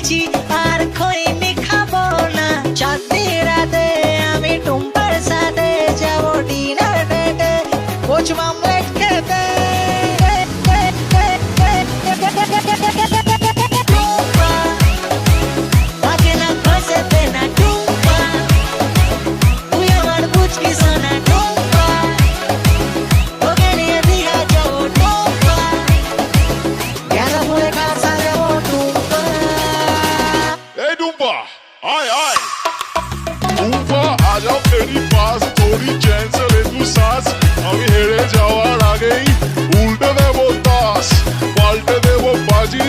খেয়েছি আর খৈনি খাবো না। চাঁদনি রাতে আমি টুম্পার সাথে যাবো ডিনার ডেটে কোচ মামলেট খেতে। টুম্পা থাকে না খসেতে না টুম্পা, তুই আমার বুঝকি সোনা টুম্পা, তোকে নিয়ে দীঘা যাবো টুম্পা, গেলা ফুলে কাঁচা যাবো টুম্পা। ए डूम्पा आए आए डूम्पा आ जाओ मेरी पास, थोड़ी चैन से ले तू सांस। আমি হেরে যাওয়ার আগেই উল্টে দেবো তাস, পাল্টে দেবো বাজি।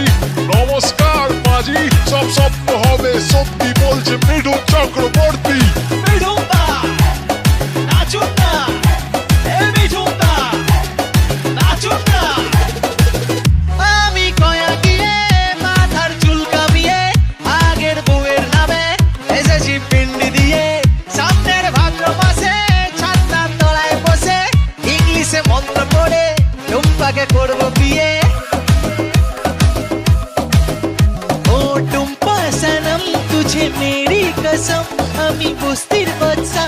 নমস্কার মাঝি, সব স্বপ্ন হবে সত্যি বলছে মিঠুন চক্রবর্তী। মিঠুনদা নাচুন না, এ মিঠুনদা নাচুন না। আমি কয়া গিয়ে মাথার চুল কামিয়ে আগের বউয়ের নামে এসেছি পিন্ডি দিয়ে। সামনের ভাদ্র মাসে ছাদনার তলায় বসে ইংলিশে মন্ত্র পড়ে টুম্পাকে করবো বিয়ে। ও টুম্পা সনম তুঝে মেরি কসম, আমি বস্তির বাদশা